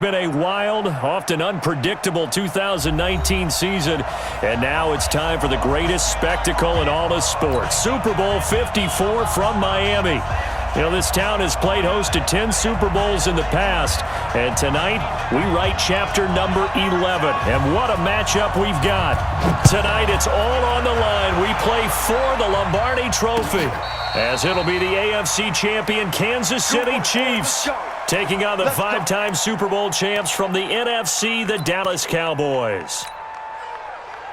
Been a wild, often unpredictable 2019 season, and now it's time for the greatest spectacle in all of sports. Super Bowl 54 from Miami. You know, this town has played host to 10 Super Bowls in the past, and tonight we write chapter number 11. And what a matchup we've got. Tonight it's all on the line. We play for the Lombardi Trophy, as it'll be the AFC champion Kansas City Chiefs taking on the five-time Super Bowl champs from the NFC, the Dallas Cowboys.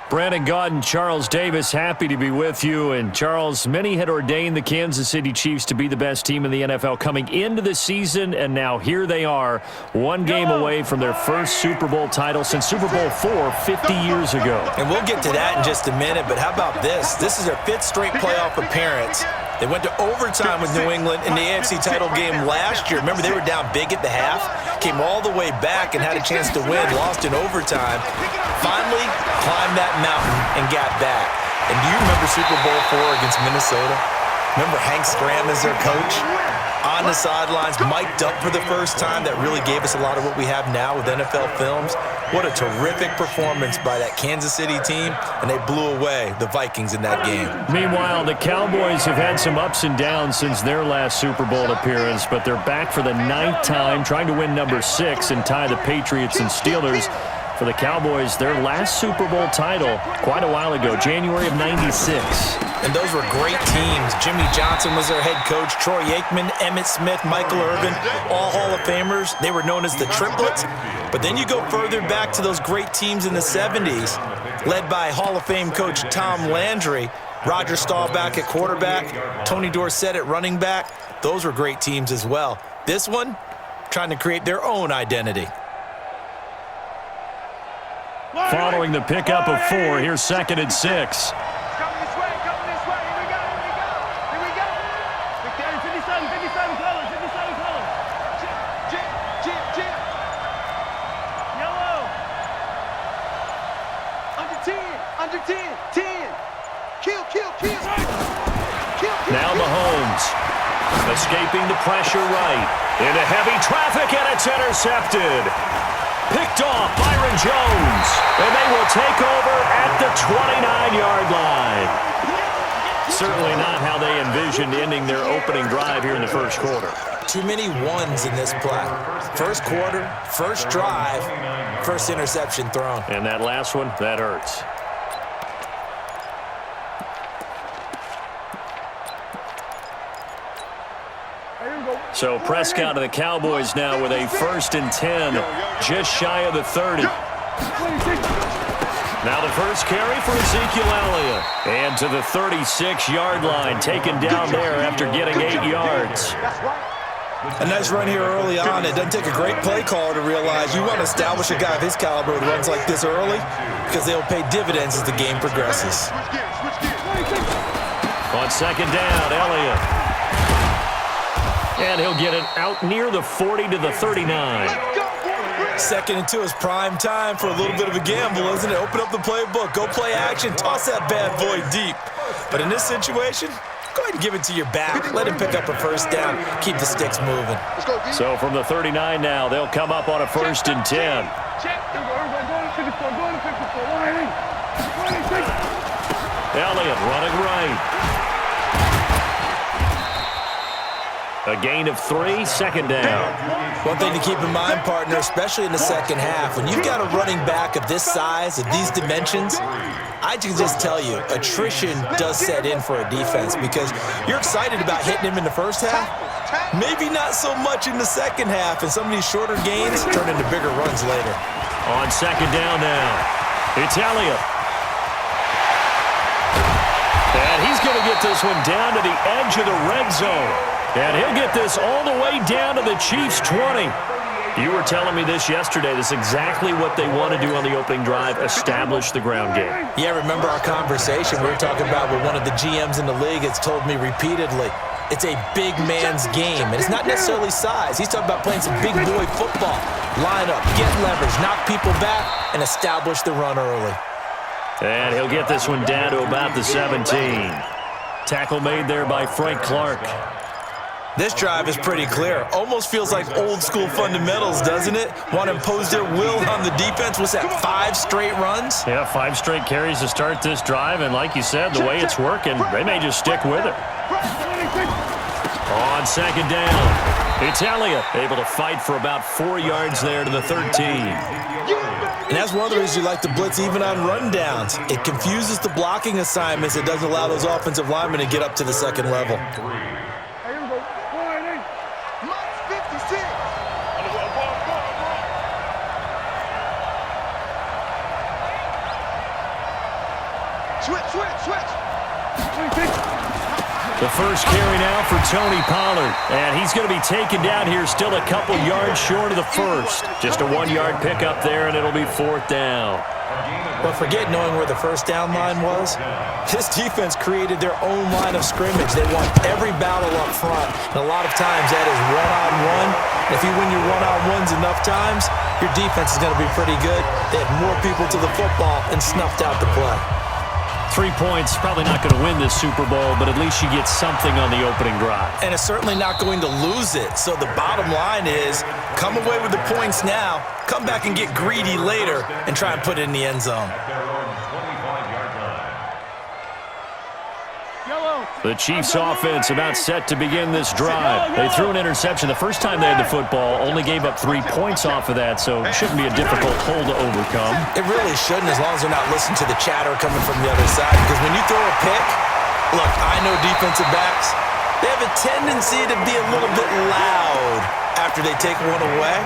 Brandon Gaud and Charles Davis, happy to be with you. And Charles, many had ordained the Kansas City Chiefs to be the best team in the NFL coming into the season, and now here they are, one game away from their first Super Bowl title since Super Bowl IV 50 years ago. And we'll get to that in just a minute, but how about this? This is their fifth straight playoff appearance. They went to overtime with New England in the AFC title game last year. Remember, they were down big at the half, came all the way back and had a chance to win, lost in overtime. Finally climbed that mountain and got back. And do you remember Super Bowl IV against Minnesota? Remember Hank Stram as their coach? On the sidelines, mic'd up for the first time. That really gave us a lot of what we have now with NFL films. What a terrific performance by that Kansas City team, and they blew away the Vikings in that game. Meanwhile, the Cowboys have had some ups and downs since their last Super Bowl appearance, but they're back for the 9th time, trying to win number 6 and tie the Patriots and Steelers. For the Cowboys, their last Super Bowl title quite a while ago, January of '96. And those were great teams. Jimmy Johnson was their head coach, Troy Aikman, Emmitt Smith, Michael Irvin, all Hall of Famers. They were known as the Triplets. But then you go further back to those great teams in the 70s, led by Hall of Fame coach Tom Landry, Roger Staubach at quarterback, Tony Dorsett at running back. Those were great teams as well. This one, trying to create their own identity. Following the pickup of 4, here's 2nd and 6. Coming this way, here we go. 57 colors. Chip. Yellow. Under 10. Kill. Now Mahomes, escaping the pressure right. Into heavy traffic, and it's intercepted. Picked off Byron Jones, and they will take over at the 29-yard line. Certainly not how they envisioned ending their opening drive here in the first quarter. Too many ones in this play. First quarter, first drive, first interception thrown. And that last one, that hurts. So Prescott and the Cowboys now with a 1st and 10, just shy of the 30. Now the first carry for Ezekiel Elliott. And to the 36-yard line, taken down there after getting 8 yards. A nice run here early on. It doesn't take a great play caller to realize you want to establish a guy of his caliber who runs like this early, because they'll pay dividends as the game progresses. On 2nd down, Elliott. And he'll get it out near the 40 to the 39. 2nd and 2 is prime time for a little bit of a gamble, isn't it? Open up the playbook, go play action, toss that bad boy deep. But in this situation, go ahead and give it to your back. Let him pick up a first down, keep the sticks moving. So from the 39 now, they'll come up on a 1st and 10. Elliott running right. A gain of 3, 2nd down. One thing to keep in mind, partner, especially in the second half, when you've got a running back of this size, of these dimensions, I can just tell you, attrition does set in for a defense, because you're excited about hitting him in the first half, maybe not so much in the second half, and some of these shorter gains turn into bigger runs later. On 2nd down now, it's Elliott. And he's going to get this one down to the edge of the red zone. And he'll get this all the way down to the Chiefs' 20. You were telling me this yesterday. This is exactly what they want to do on the opening drive, establish the ground game. Yeah, remember our conversation we were talking about with one of the GMs in the league that's told me repeatedly, it's a big man's game. And it's not necessarily size. He's talking about playing some big boy football. Line up, get leverage, knock people back, and establish the run early. And he'll get this one down to about the 17. Tackle made there by Frank Clark. This drive is pretty clear. Almost feels like old school fundamentals, doesn't it? Want to impose their will on the defense. What's that, 5 straight runs? Yeah, 5 straight carries to start this drive, and like you said, the way it's working, they may just stick with it. On second down, Italia able to fight for about 4 yards there to the 13. And that's one of the reasons you like to blitz even on rundowns. It confuses the blocking assignments. It doesn't allow those offensive linemen to get up to the second level. The first carry now for Tony Pollard. And he's going to be taken down here still a couple yards short of the first. Just a 1-yard pickup there, and it'll be 4th down. But forget knowing where the first down line was. This defense created their own line of scrimmage. They won every battle up front. And a lot of times that is one-on-one. If you win your one-on-ones enough times, your defense is going to be pretty good. They had more people to the football and snuffed out the play. 3 points, probably not going to win this Super Bowl, but at least you get something on the opening drive. And it's certainly not going to lose it. So the bottom line is, come away with the points now, come back and get greedy later, and try and put it in the end zone. The Chiefs offense about set to begin this drive. They threw an interception the first time they had the football, only gave up 3 points off of that, so it shouldn't be a difficult hole to overcome. It really shouldn't, as long as they're not listening to the chatter coming from the other side, because when you throw a pick, look, I know defensive backs, they have a tendency to be a little bit loud after they take one away,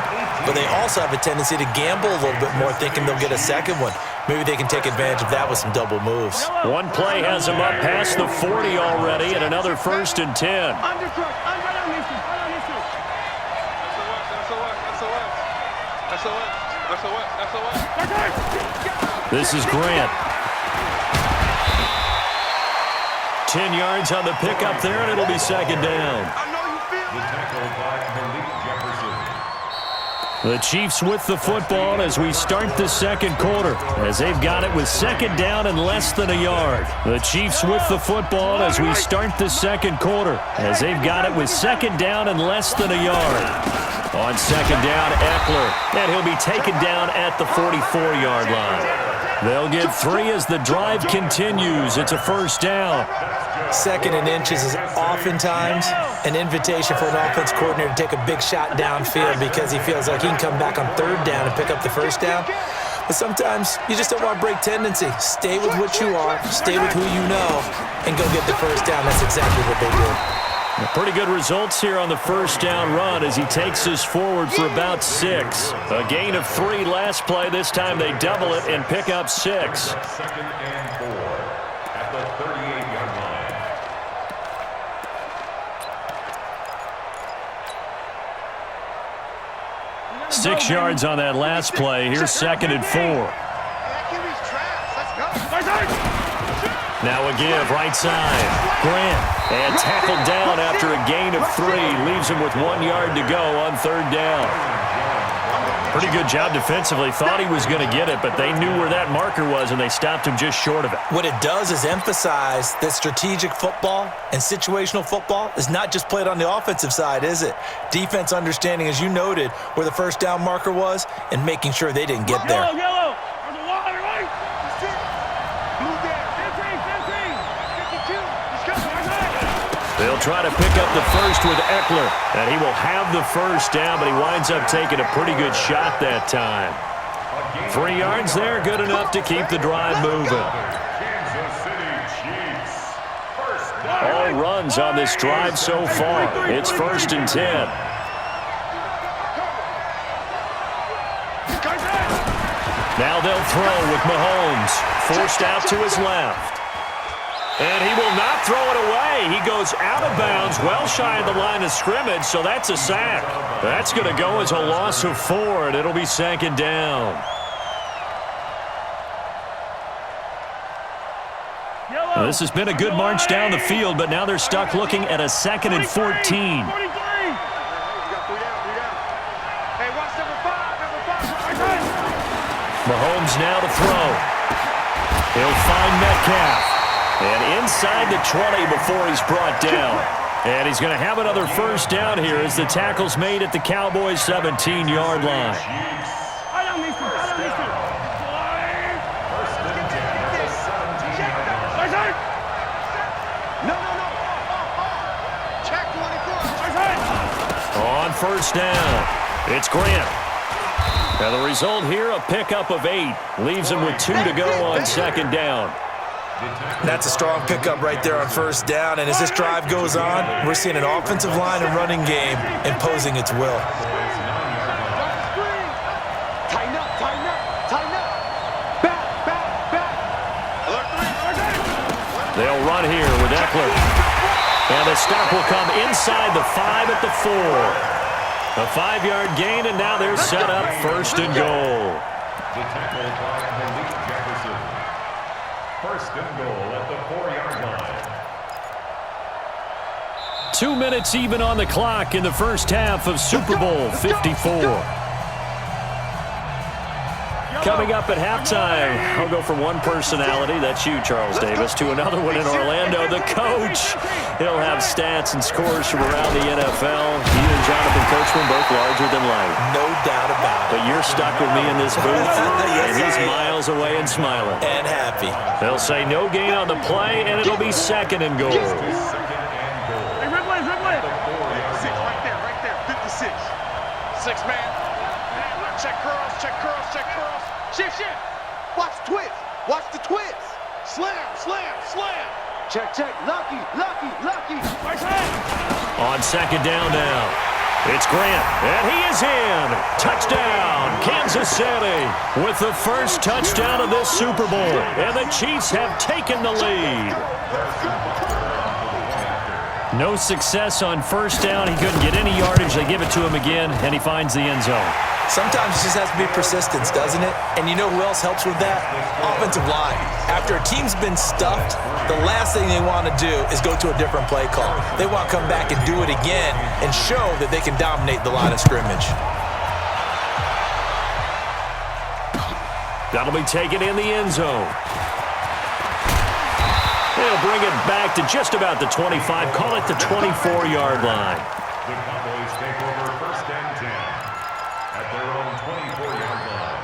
but they also have a tendency to gamble a little bit more, thinking they'll get a second one. Maybe they can take advantage of that with some double moves. One play has them up past the 40 already, and another 1st and 10. This is Grant. 10 yards on the pickup there, and it'll be 2nd down. The Chiefs with the football as we start the second quarter, as they've got it with 2nd down and less than a yard. The Chiefs with the football as we start the second quarter, as they've got it with 2nd down and less than a yard. On 2nd down, Eckler, and he'll be taken down at the 44-yard line. They'll get 3 as the drive continues. It's a 1st down. 2nd and inches is oftentimes an invitation for an offense coordinator to take a big shot downfield because he feels like he can come back on 3rd down and pick up the 1st down. But sometimes you just don't want to break tendency. Stay with what you are, stay with who you know, and go get the 1st down. That's exactly what they did. Pretty good results here on the 1st down run as he takes us forward for about 6. A gain of 3 last play. This time they double it and pick up 6. 2nd and 4 at the 38-yard line. 6 yards on that last play. Here's 2nd and 4. Now a give, right side. Grant, and tackled down after a gain of 3. Leaves him with 1 yard to go on 3rd down. Pretty good job defensively. Thought he was going to get it, but they knew where that marker was, and they stopped him just short of it. What it does is emphasize that strategic football and situational football is not just played on the offensive side, is it? Defense understanding, as you noted, where the 1st down marker was and making sure they didn't get there. They'll try to pick up the 1st with Eckler, and he will have the 1st down, but he winds up taking a pretty good shot that time. 3 yards there, good enough to keep the drive moving. All runs on this drive so far. It's 1st and 10. Now they'll throw with Mahomes, forced out to his left. And he will not throw it away. He goes out of bounds, well shy of the line of scrimmage, so that's a sack. That's going to go as a loss of 4, and it'll be 2nd down. Well, this has been a good march down the field, but now they're stuck looking at a 2nd and 14. Mahomes now to throw. He'll find Metcalf. And inside the 20 before he's brought down. And he's going to have another first down here as the tackle's made at the Cowboys' 17-yard line. On first down, it's Grant. Now the result here, a pickup of 8. Leaves him with 2 to go on second down. That's a strong pickup right there on first down. And as this drive goes on, we're seeing an offensive line and running game imposing its will. Tighten up, tighten up, tighten up. Back, back, back. They'll run here with Eckler. And the stop will come inside the 5 at the 4. A 5-yard gain, and now they're set up first and goal. The tackle by Malik Jefferson. First and goal at the 4-yard line. 2 minutes even on the clock in the first half of Super Bowl 54. Coming up at halftime, I'll go from one personality, that's you, Charles Davis, to another one in Orlando, the coach. He'll have stats and scores from around the NFL. He and Jonathan Coachman both larger than life. No doubt about it. But you're stuck with me in this booth, and he's miles away and smiling. And happy. They'll say no gain on the play, and it'll be second and goal. Hey, red line, red line. 6 right there, 56. 6 man. Check curls, check curls, check curls. Shift, shift. Watch the twist. Watch the twist. Slam, slam, slam. Check, check. Lucky, lucky, lucky. Right hand. On second down now, it's Grant, and he is in. Touchdown, Kansas City, with the first touchdown of this Super Bowl. And the Chiefs have taken the lead. No success on first down. He couldn't get any yardage. They give it to him again, and he finds the end zone. Sometimes it just has to be persistence, doesn't it? And you know who else helps with that? Offensive line. After a team's been stuffed, the last thing they want to do is go to a different play call. They want to come back and do it again and show that they can dominate the line of scrimmage. That'll be taken in the end zone. They'll bring it back to just about the 25. Call it the 24-yard line. The Cowboys take over first and 10 at their own 24-yard line.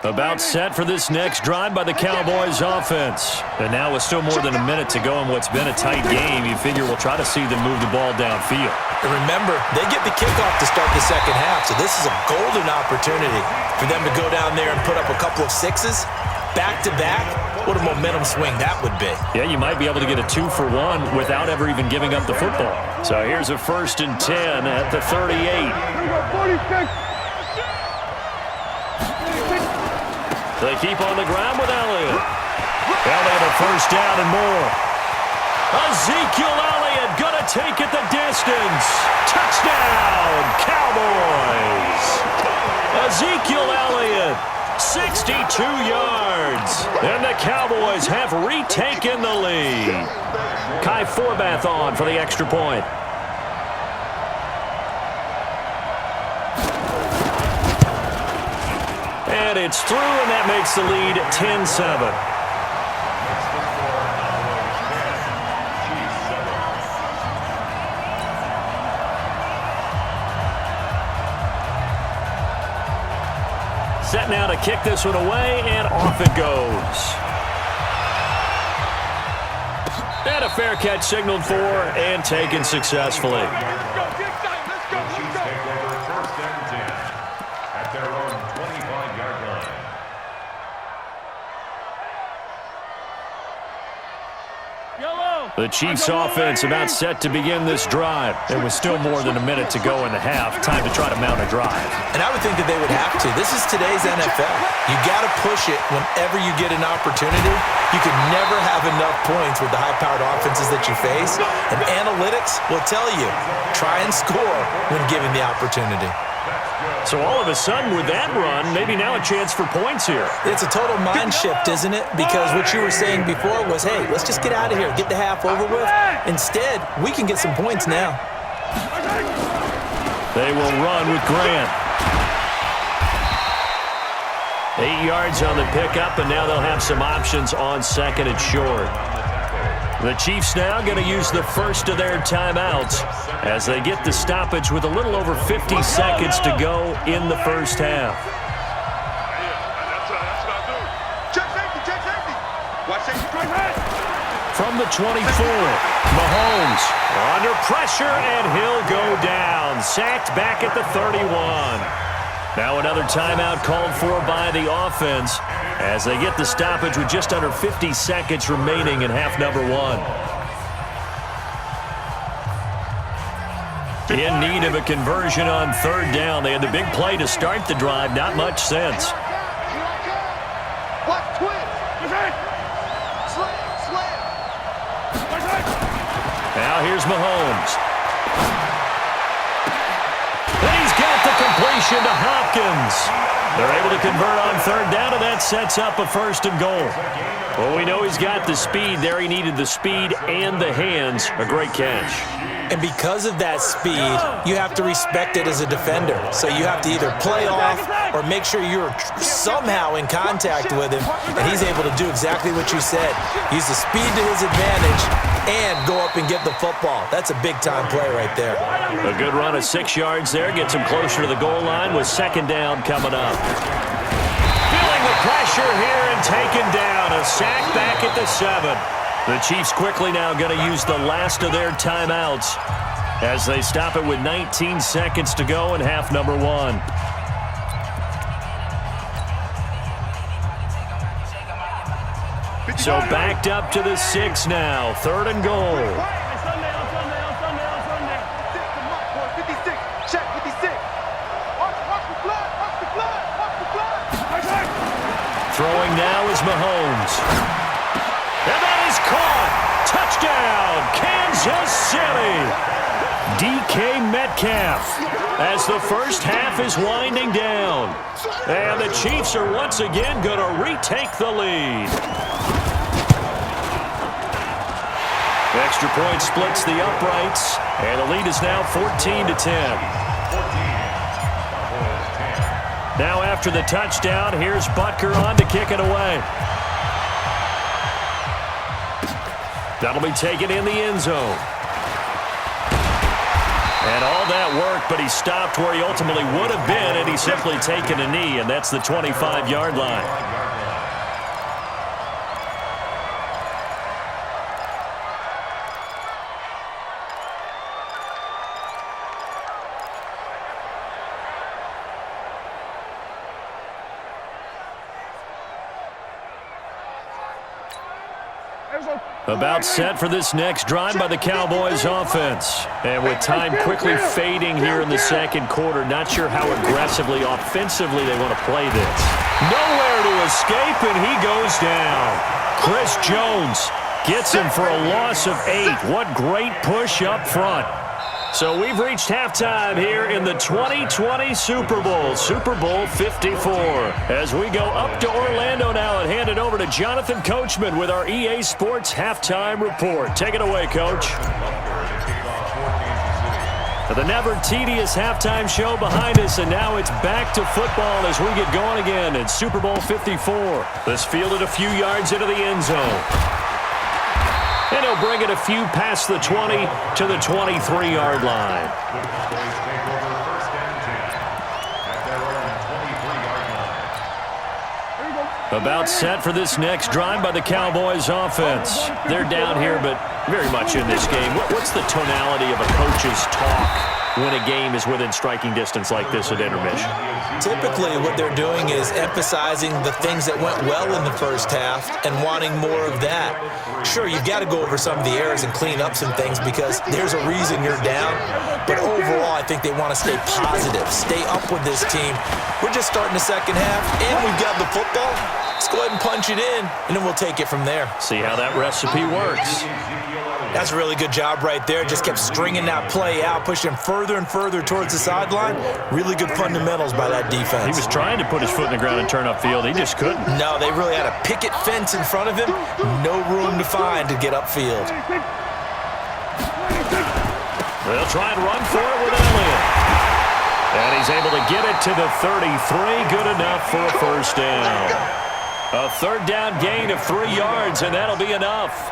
About set for this next drive by the Cowboys offense. And now with still more than a minute to go in what's been a tight game, you figure we'll try to see them move the ball downfield. And remember, they get the kickoff to start the second half, so this is a golden opportunity for them to go down there and put up a couple of 6s back-to-back. What a momentum swing that would be. Yeah, you might be able to get a 2-for-1 without ever even giving up the football. So here's a first and 10 at the 38. They keep on the ground with Elliott. Elliott a first down and more. Ezekiel Elliott gonna take it the distance. Touchdown, Cowboys. Ezekiel Elliott, 62 yards. And the Cowboys have retaken the lead. Kai Forbath on for the extra point. And it's through, and that makes the lead 10-7. Set now to kick this one away, and off it goes. And a fair catch signaled for and taken successfully. The Chiefs offense about set to begin this drive. There was still more than a minute to go in the half. Time to try to mount a drive. And I would think that they would have to. This is today's NFL. You got to push it whenever you get an opportunity. You can never have enough points with the high-powered offenses that you face. And analytics will tell you, try and score when given the opportunity. So all of a sudden with that run, maybe now a chance for points here. It's a total mind shift, isn't it? Because what you were saying before was, hey, let's just get out of here, get the half over with. Instead, we can get some points now. They will run with Grant. 8 yards on the pickup, and now they'll have some options on second and short. The Chiefs now going to use the first of their timeouts as they get the stoppage with a little over 50 seconds to go in the first half. From the 24, Mahomes under pressure, and he'll go down. Sacked back at the 31. Now another timeout called for by the offense as they get the stoppage with just under 50 seconds remaining in half number 1. In need of a conversion on third down. They had the big play to start the drive. Not much sense. Now here's Mahomes. And he's got the completion to Hopkins. They're able to convert on third down, and that sets up a first and goal. Well, we know he's got the speed there. He needed the speed and the hands. A great catch. And because of that speed, you have to respect it as a defender. So you have to either play off or make sure you're somehow in contact with him, and he's able to do exactly what you said. Use the speed to his advantage and go up and get the football. That's a big-time play right there. A good run of 6 yards there. Gets him closer to the goal line with second down coming up. Feeling the pressure here and taken down. A sack back at the 7. The Chiefs quickly now going to use the last of their timeouts as they stop it with 19 seconds to go in half number 1. So backed up to the 6 now. Third and goal. Throwing now is Mahomes. And that is caught. Touchdown, Kansas City. DK Metcalf as the first half is winding down. And the Chiefs are once again going to retake the lead. The extra point splits the uprights, and the lead is now 14-10. Now after the touchdown, here's Butker on to kick it away. That'll be taken in the end zone. And all that work, but he stopped where he ultimately would have been, and he's simply taken a knee, and that's the 25-yard line. About set for this next drive by the Cowboys offense. And with time quickly fading here in the second quarter, not sure how aggressively, offensively they want to play this. Nowhere to escape, and he goes down. Chris Jones gets him for a loss of 8. What great push up front. So we've reached halftime here in the 2020 Super Bowl, Super Bowl 54. As we go up to Orlando now and hand it over to Jonathan Coachman with our EA Sports Halftime Report. Take it away, Coach. The never tedious halftime show behind us, and now it's back to football as we get going again in Super Bowl 54. This fielded a few yards into the end zone. And he'll bring it a few past the 20 to the 23-yard line. About set for this next drive by the Cowboys offense. They're down here, but very much in this game. What's the tonality of a coach's talk when a game is within striking distance like this at intermission? Typically, what they're doing is emphasizing the things that went well in the first half and wanting more of that. Sure, you've got to go over some of the errors and clean up some things because there's a reason you're down. But overall, I think they want to stay positive, stay up with this team. We're just starting the second half, and we've got the football. Let's go ahead and punch it in, and then we'll take it from there. See how that recipe works. That's a really good job right there. Just kept stringing that play out, pushing him further and further towards the sideline. Really good fundamentals by that defense. He was trying to put his foot in the ground and turn upfield. He just couldn't. No, they really had a picket fence in front of him. No room to find to get upfield. They'll try and run for it with Elliott. And he's able to get it to the 33. Good enough for a first down. A third down gain of 3 yards, and that'll be enough.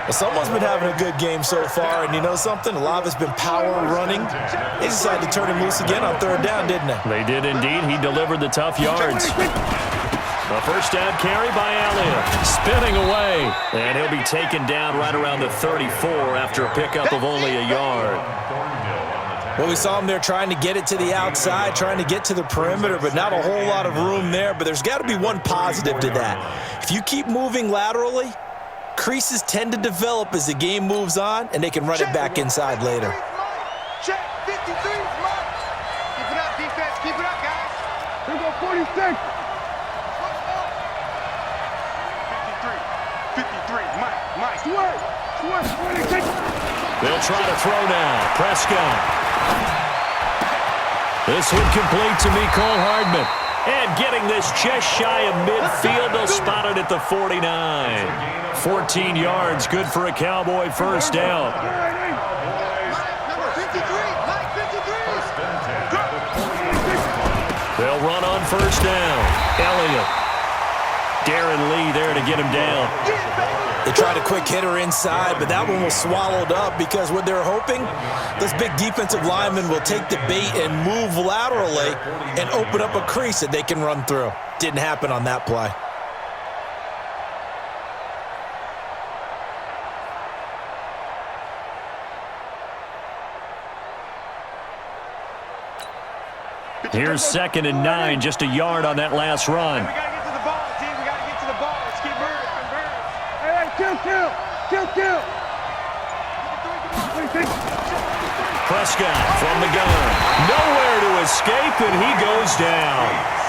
Well, someone's been having a good game so far, and you know something? A lot of it's been power running. They decided to turn him loose again on third down, didn't they? They did indeed. He delivered the tough yards. A first down carry by Elliott. Spinning away. And he'll be taken down right around the 34 after a pickup of only a yard. Well, we saw him there trying to get it to the outside, trying to get to the perimeter, but not a whole lot of room there. But there's got to be one positive to that. If you keep moving laterally, creases tend to develop as the game moves on, and they can run it back inside later. Check, 53 is mine. Keep it up, defense. Keep it up, guys. Here we go, 46. 53, Mike. Switch, 46. They'll try to throw now. Prescott. This one complete to Mecole Hardman. And getting this just shy of midfield, they'll spot it at the 49. 14 yards, good for a Cowboy first down. Number 53, Mike 53. They'll run on first down. Elliott. Darren Lee there to get him down. They tried a quick hitter inside, but that one was swallowed up because what they're hoping, those big defensive linemen will take the bait and move laterally and open up a crease that they can run through. Didn't happen on that play. Here's 2nd and 9, just a yard on that last run. We got to get to the ball, team. We got to get to the ball. Let's keep moving. Hey, kill. Prescott from the gun. Nowhere to escape, and he goes down.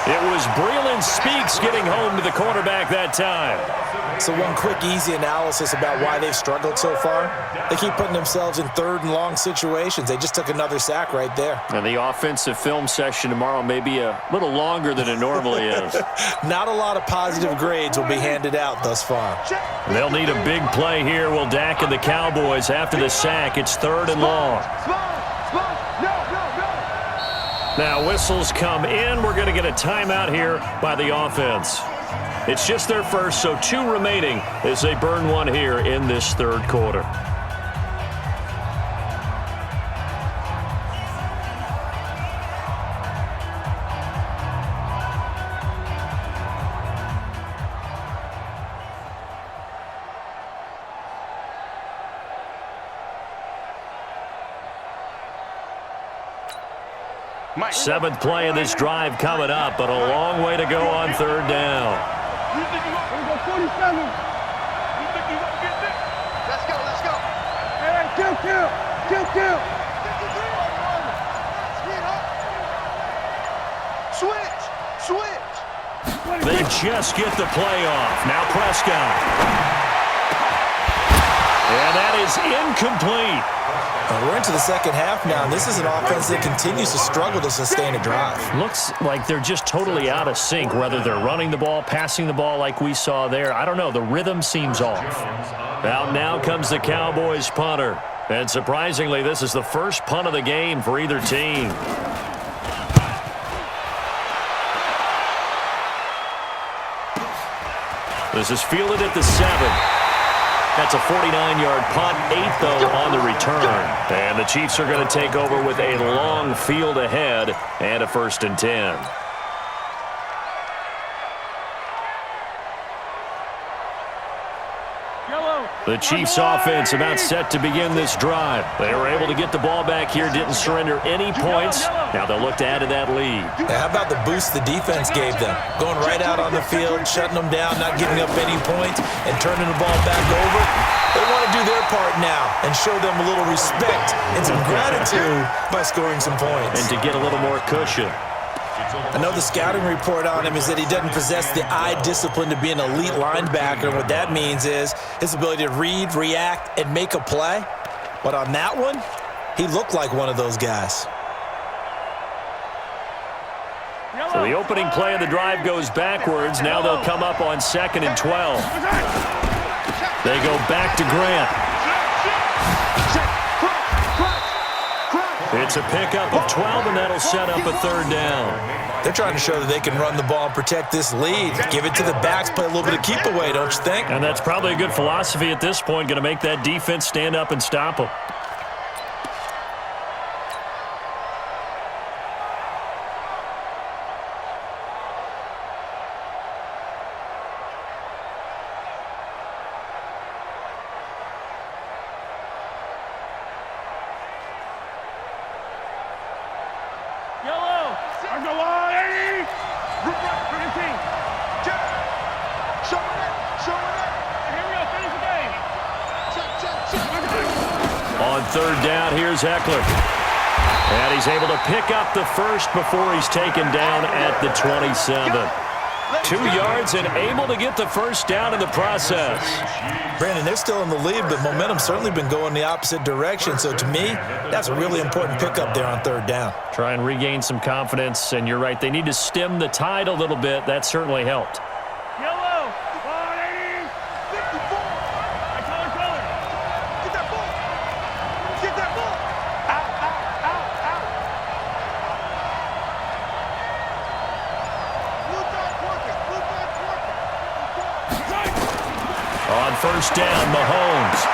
It was Breeland Speaks getting home to the quarterback that time. So one quick, easy analysis about why they've struggled so far. They keep putting themselves in third and long situations. They just took another sack right there. And the offensive film session tomorrow may be a little longer than it normally is. Not a lot of positive grades will be handed out thus far. They'll need a big play here. Will Dak and the Cowboys after the sack. It's 3rd and long. Now whistles come in. We're going to get a timeout here by the offense. It's just their first, so 2 remaining as they burn one here in this 3rd quarter. Seventh play of this drive coming up, but a long way to go on 3rd down. You think you want 47? You think you want to get this? Let's go. Hey, kill. 53 on 1. Switch. They just get the play off. Now Prescott. And that is incomplete. We're into the second half now, and this is an offense that continues to struggle to sustain a drive. Looks like they're just totally out of sync, whether they're running the ball, passing the ball like we saw there. I don't know. The rhythm seems off. Out now comes the Cowboys punter. And surprisingly, this is the first punt of the game for either team. This is fielded at the 7. That's a 49-yard punt, 8th, though, on the return. And the Chiefs are going to take over with a long field ahead and a 1st and 10. The Chiefs offense about set to begin this drive. They were able to get the ball back here, didn't surrender any points. Now they'll look to add to that lead. Now, how about the boost the defense gave them? Going right out on the field, shutting them down, not giving up any points, and turning the ball back over. They want to do their part now and show them a little respect and some gratitude by scoring some points. And to get a little more cushion. I know the scouting report on him is that he doesn't possess the eye discipline to be an elite linebacker. And what that means is his ability to read, react, and make a play. But on that one, he looked like one of those guys. So the opening play of the drive goes backwards. Now they'll come up on 2nd and 12. They go back to Grant. It's a pickup of 12, and that'll set up a third down. They're trying to show that they can run the ball and protect this lead. Give it to the backs, play a little bit of keep away, don't you think? And that's probably a good philosophy at this point, going to make that defense stand up and stop them. On third down, here's Eckler. And he's able to pick up the first before he's taken down at the 27. 2 yards and able to get the first down in the process. Brandon, they're still in the lead, but momentum's certainly been going the opposite direction. So to me, that's a really important pickup there on third down. Try and regain some confidence, and you're right. They need to stem the tide a little bit. That certainly helped. On first down, Mahomes.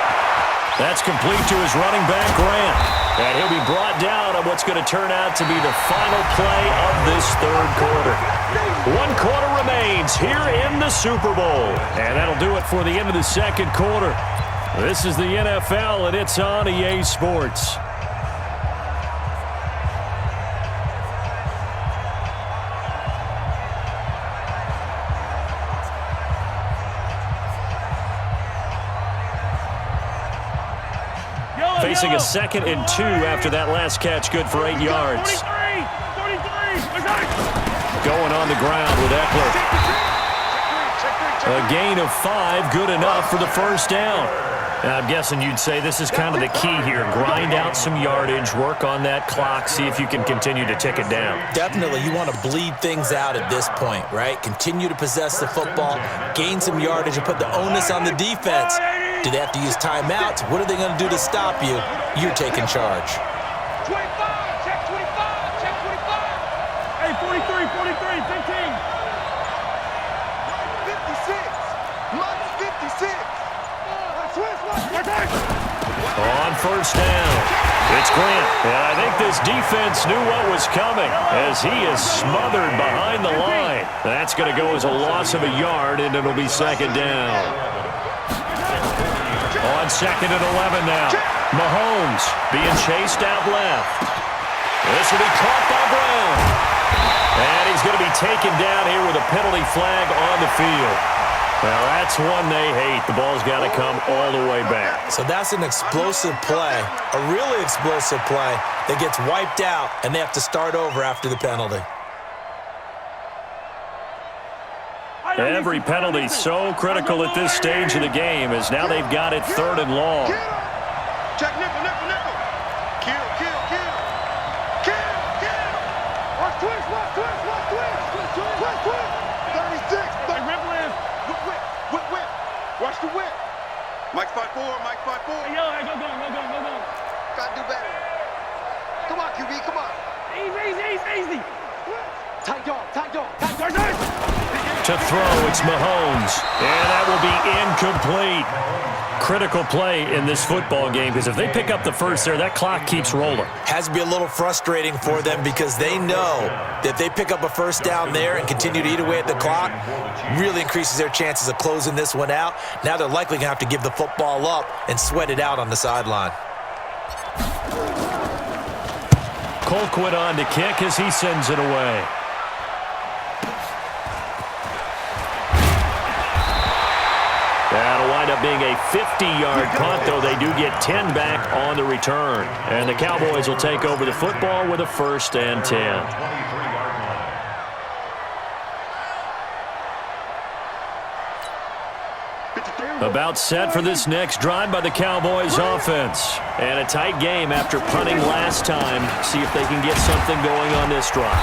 That's complete to his running back, Grant. And he'll be brought down on what's going to turn out to be the final play of this third quarter. 1 quarter remains here in the Super Bowl. And that'll do it for the end of the second quarter. This is the NFL, and it's on EA Sports. Facing a 2nd and 2 after that last catch, good for 8 yards. Going on the ground with Eckler. A gain of 5, good enough for the first down. And I'm guessing you'd say this is kind of the key here. Grind out some yardage, work on that clock, see if you can continue to tick it down. Definitely, you want to bleed things out at this point, right? Continue to possess the football, gain some yardage, and put the onus on the defense. Do they have to use timeouts? What are they going to do to stop you? You're taking charge. 25, check 25, check 25. Hey, 43, 15. 56. On first down, it's Grant. And I think this defense knew what was coming as he is smothered behind the line. That's going to go as a loss of a yard, and it'll be second down. On 2nd and 11 now. Mahomes being chased out left. This will be caught by Brown. And he's going to be taken down here with a penalty flag on the field. Well, that's one they hate. The ball's got to come all the way back. So that's an explosive play, a really explosive play that gets wiped out, and they have to start over after the penalty. Every penalty so critical at this stage of the game as now they've got it 3rd and long. Check nickel. Kill. Watch twist. 36. Whip. Watch the whip. Mike 5-4. Hey, yo, go. Gotta do better. Come on, QB, come on. Easy. Tight dog. To throw, it's Mahomes. And that will be incomplete. Critical play in this football game because if they pick up the first there, that clock keeps rolling. Has to be a little frustrating for them because they know that if they pick up a first down there and continue to eat away at the clock, really increases their chances of closing this one out. Now they're likely going to have to give the football up and sweat it out on the sideline. Colquitt on to kick as he sends it away. That'll wind up being a 50-yard punt, though they do get 10 back on the return. And the Cowboys will take over the football with a 1st and 10. About set for this next drive by the Cowboys offense. And a tight game after punting last time. See if they can get something going on this drive.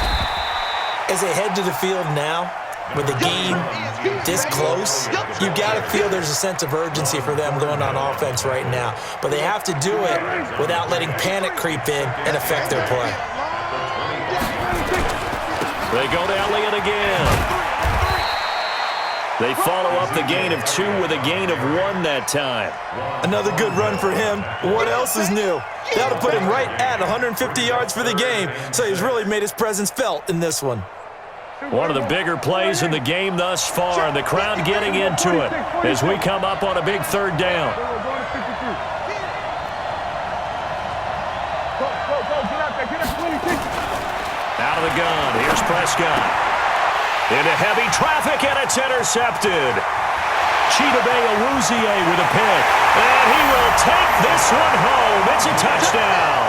As they head to the field now, with the game this close, you got to feel there's a sense of urgency for them going on offense right now. But they have to do it without letting panic creep in and affect their play. They go to Elliott again. They follow up the gain of 2 with a gain of 1 that time. Another good run for him. What else is new? That'll put him right at 150 yards for the game, so he's really made his presence felt in this one. One of the bigger plays in the game thus far, and the crowd getting into it as we come up on a big 3rd down. Out of the gun, here's Prescott. Into heavy traffic, and it's intercepted. Chidobe Awuzie with a pick, and he will take this one home. It's a touchdown.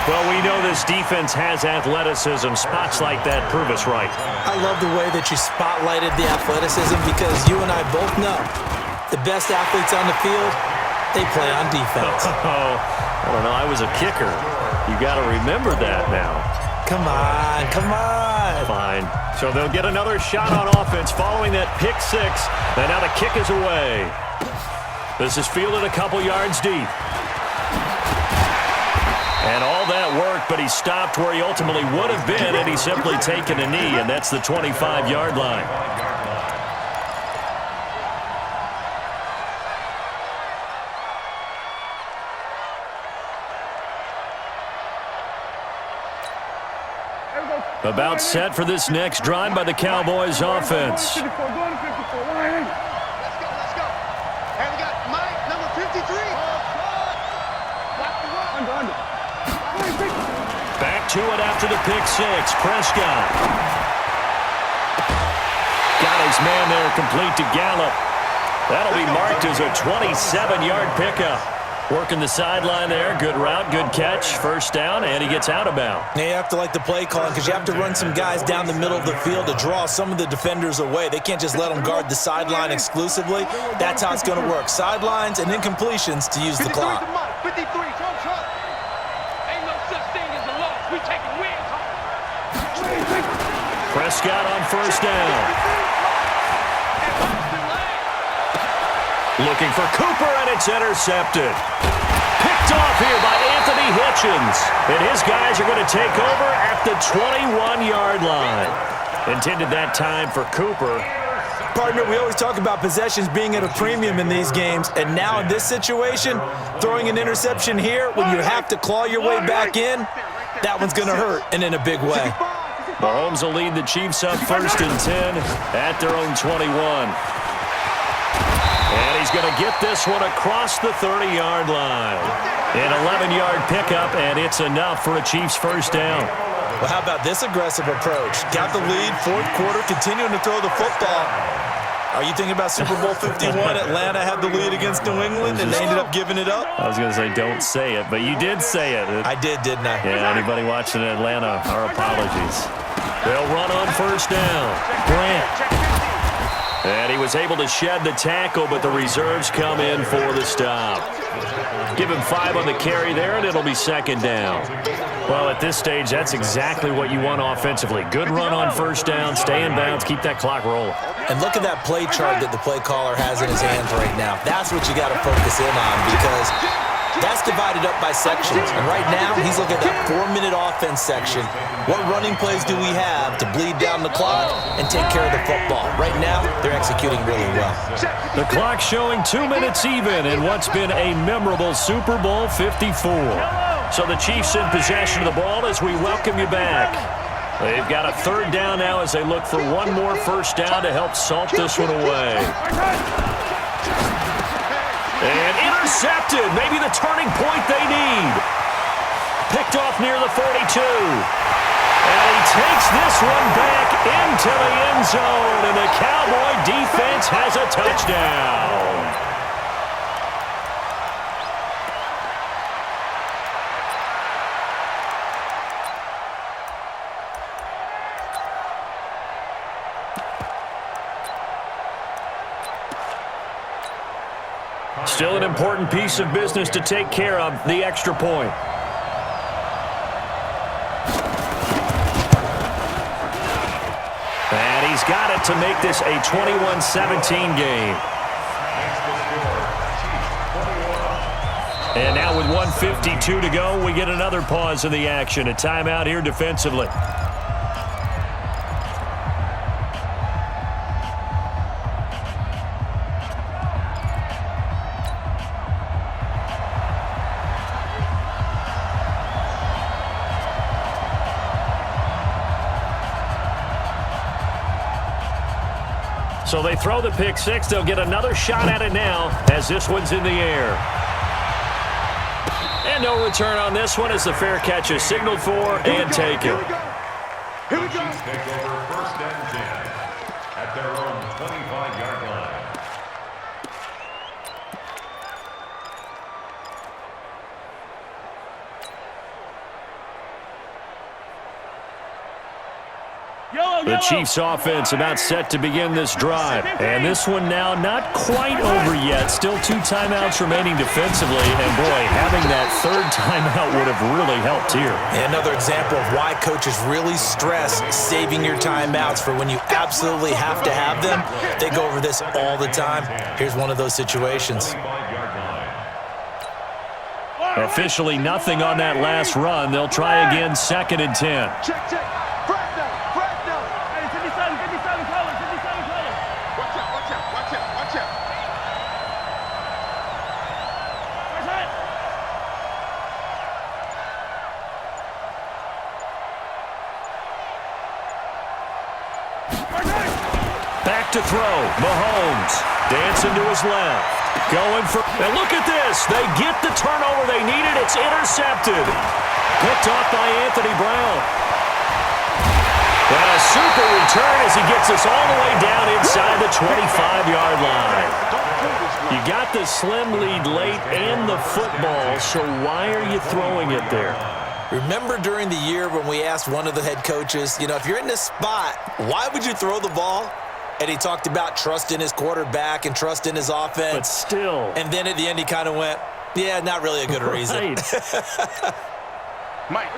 Well, we know this defense has athleticism. Spots like that prove us right. I love the way that you spotlighted the athleticism because you and I both know the best athletes on the field, they play on defense. Oh, I don't know. I was a kicker. You got to remember that now. Come on, come on. Fine. So they'll get another shot on offense following that pick 6. And now the kick is away. This is fielded a couple yards deep. And all that work, but he stopped where he ultimately would have been, and he's simply taken a knee, and that's the 25-yard line. About set for this next drive by the Cowboys offense. Let's go. And we got Mike, number 53. Back to it after the pick 6. Prescott. Got his man there complete to Gallup. That'll be marked as a 27-yard pickup. Working the sideline there. Good route, good catch. First down, and he gets out of bounds. You have to like the play calling because you have to run some guys down the middle of the field to draw some of the defenders away. They can't just let them guard the sideline exclusively. That's how it's going to work. Sidelines and incompletions to use the clock. 53, ain't no such thing as a loss. We take wins home. Prescott on first down. Looking for Cooper, and it's intercepted. Picked off here by Anthony Hitchens. And his guys are going to take over at the 21-yard line. Intended that time for Cooper. Partner, we always talk about possessions being at a premium in these games, and now in this situation, throwing an interception here when you have to claw your way back in, that one's going to hurt, and in a big way. Mahomes will lead the Chiefs up 1st and 10 at their own 21. And he's going to get this one across the 30-yard line. An 11-yard pickup, and it's enough for a Chiefs first down. Well, how about this aggressive approach? Got the lead, 4th quarter, continuing to throw the football. Are you thinking about Super Bowl 51? Atlanta had the lead against New England, and they ended up giving it up? I was going to say don't say it, but you did say it. I did, didn't I? Yeah, anybody watching Atlanta, our apologies. They'll run on first down. Grant. And he was able to shed the tackle, but the reserves come in for the stop. Give him 5 on the carry there, and it'll be 2nd down. Well, at this stage, that's exactly what you want offensively. Good run on first down, stay in bounds, keep that clock rolling. And look at that play chart that the play caller has in his hands right now. That's what you got to focus in on because that's divided up by sections. And right now, he's looking at that 4-minute offense section. What running plays do we have to bleed down the clock and take care of the football? Right now, they're executing really well. The clock showing 2 minutes even in what's been a memorable Super Bowl 54. So the Chiefs in possession of the ball as we welcome you back. They've got a 3rd down now as they look for one more first down to help salt this one away. And intercepted, maybe the turning point they need. Picked off near the 42. And he takes this one back into the end zone, and the Cowboy defense has a touchdown. Still an important piece of business to take care of, the extra point. got it to make this a 21-17 game. And now with 1:52 to go, we get another pause in the action. A timeout here defensively. So they throw the pick six. They'll get another shot at it now as this one's in the air. And no return on this one as the fair catch is signaled for and taken. Here we go. Chiefs take over 1st and 10 at their own 25-yard line. The Chiefs offense about set to begin this drive. And this one now not quite over yet. Still 2 timeouts remaining defensively. And boy, having that 3rd timeout would have really helped here. And another example of why coaches really stress saving your timeouts for when you absolutely have to have them. They go over this all the time. Here's one of those situations. Officially nothing on that last run. They'll try again 2nd and 10. Check, check. Crack now. Crack now. Hey, 57 colors. 57 colors. Watch out, watch out, watch out, watch out. Where's that? Back to throw. Mahomes dancing to his left. Going for, and look at this. They get the turnover they needed. It's intercepted. Picked off by Anthony Brown. And a super return as he gets us all the way down inside the 25-yard line. You got the slim lead late and the football, so why are you throwing it there? Remember during the year when we asked one of the head coaches, you know, if you're in this spot, why would you throw the ball? And he talked about trust in his quarterback and trust in his offense. But still. And then at the end he kind of went, yeah, not really a good reason. Mike. Mike.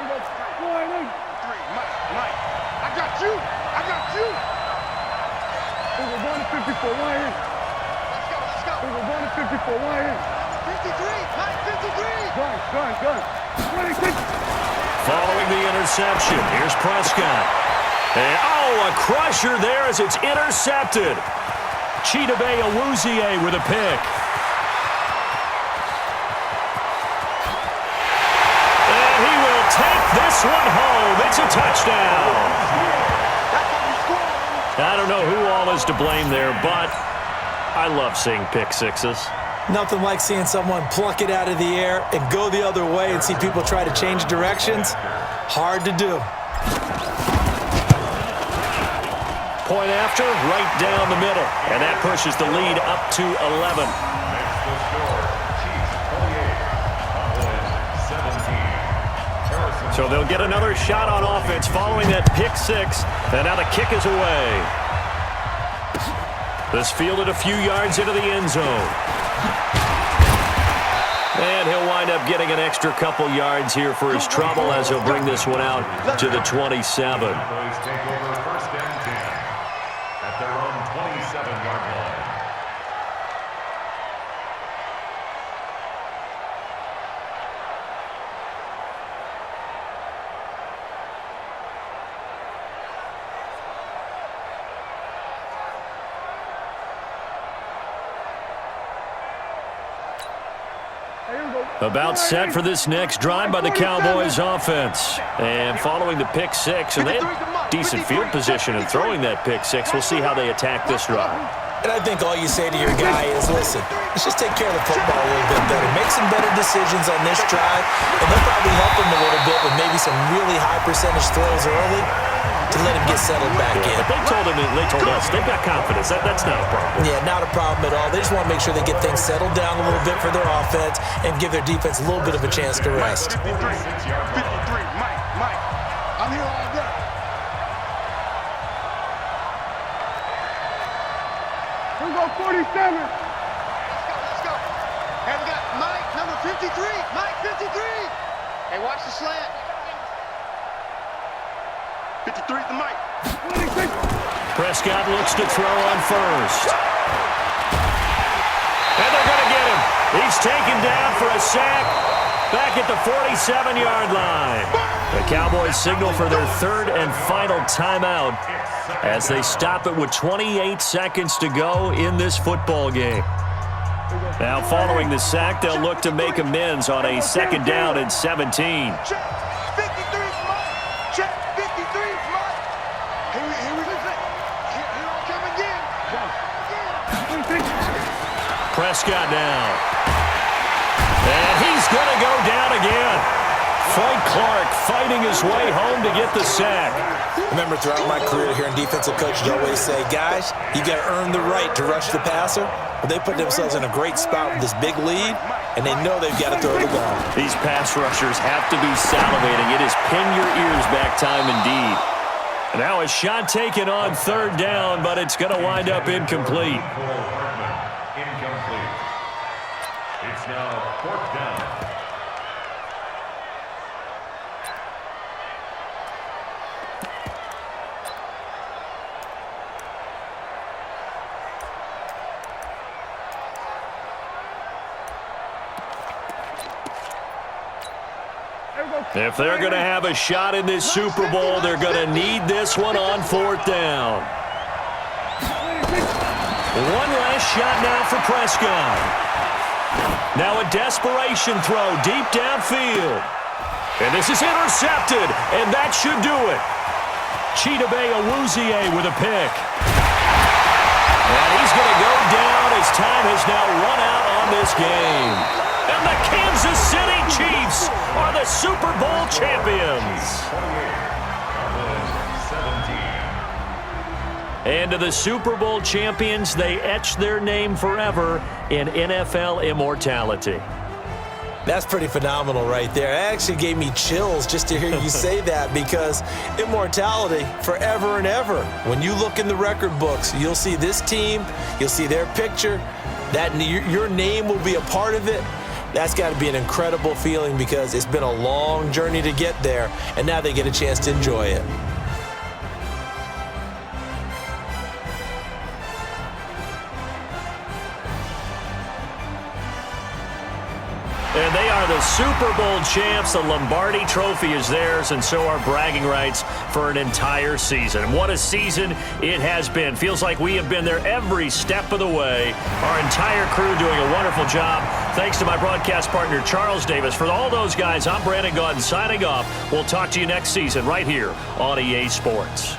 I got you. I got you. We're going to 54. Why in? Let's go. Let's go. We're going to 54. Why in? 53. Mike, 53. Gun. 26. Following the interception, here's Prescott. And, oh, a crusher there as it's intercepted. Chidobe Awuzie with a pick. And he will take this one home. It's a touchdown. I don't know who all is to blame there, but I love seeing pick sixes. Nothing like seeing someone pluck it out of the air and go the other way and see people try to change directions. Hard to do. Point after, right down the middle. And that pushes the lead up to 11. So they'll get another shot on offense following that pick six. And now the kick is away. This fielded a few yards into the end zone. And he'll wind up getting an extra couple yards here for his trouble as he'll bring this one out to the 27. Their own 27-yard line. About set for this next drive by the Cowboys offense. And following the pick six, and they had decent field position in throwing that pick six. We'll see how they attack this drive. And I think all you say to your guy is, listen, let's just take care of the football a little bit better. Make some better decisions on this drive, and they'll probably help him a little bit with maybe some really high percentage throws early to let him get settled back in. But they told us, they've got confidence. That's not a problem. Yeah, not a problem at all. They just want to make sure they get things settled down a little bit for their offense and give their defense a little bit of a chance to rest. 53. Mike. I'm here all day. Here we go, 47. Let's go. Hey, we got Mike, number 53. Mike, 53. Hey, watch the slant. 53 to Mike. 26. Prescott looks to throw on first. And they're going to get him. He's taken down for a sack back at the 47-yard line. The Cowboys signal for their third and final timeout as they stop it with 28 seconds to go in this football game. Now, following the sack, they'll look to make amends on a second down and 17. Check 53 Mike. Check 53 Mike. Here we go. Here I come again. Prescott now. And he's going to go down again. Frank Clark fighting his way home to get the sack. Remember, throughout my career here in defensive coaches always say, guys, you got to earn the right to rush the passer. But they put themselves in a great spot with this big lead, and they know they've got to throw the ball. These pass rushers have to be salivating. It is pin your ears back time indeed. Now a shot taken on third down, but it's going to wind up incomplete. Incomplete. It's now fourth down. If they're going to have a shot in this Super Bowl, they're going to need this one on fourth down. One last shot now for Prescott. Now a desperation throw deep downfield. And this is intercepted, and that should do it. Chidobe Awuzie with a pick. And he's going to go down as time has now run out on this game. And the Kansas City Chiefs are the Super Bowl champions. And to the Super Bowl champions, they etch their name forever in NFL immortality. That's pretty phenomenal right there. It actually gave me chills just to hear you say that, because immortality forever and ever. When you look in the record books, you'll see this team, you'll see their picture, that your name will be a part of it. That's got to be an incredible feeling, because it's been a long journey to get there, and now they get a chance to enjoy it. And they are the Super Bowl champs. The Lombardi Trophy is theirs, and so are bragging rights for an entire season. What a season it has been. Feels like we have been there every step of the way. Our entire crew doing a wonderful job. Thanks to my broadcast partner, Charles Davis. For all those guys, I'm Brandon Gaudin signing off. We'll talk to you next season right here on EA Sports.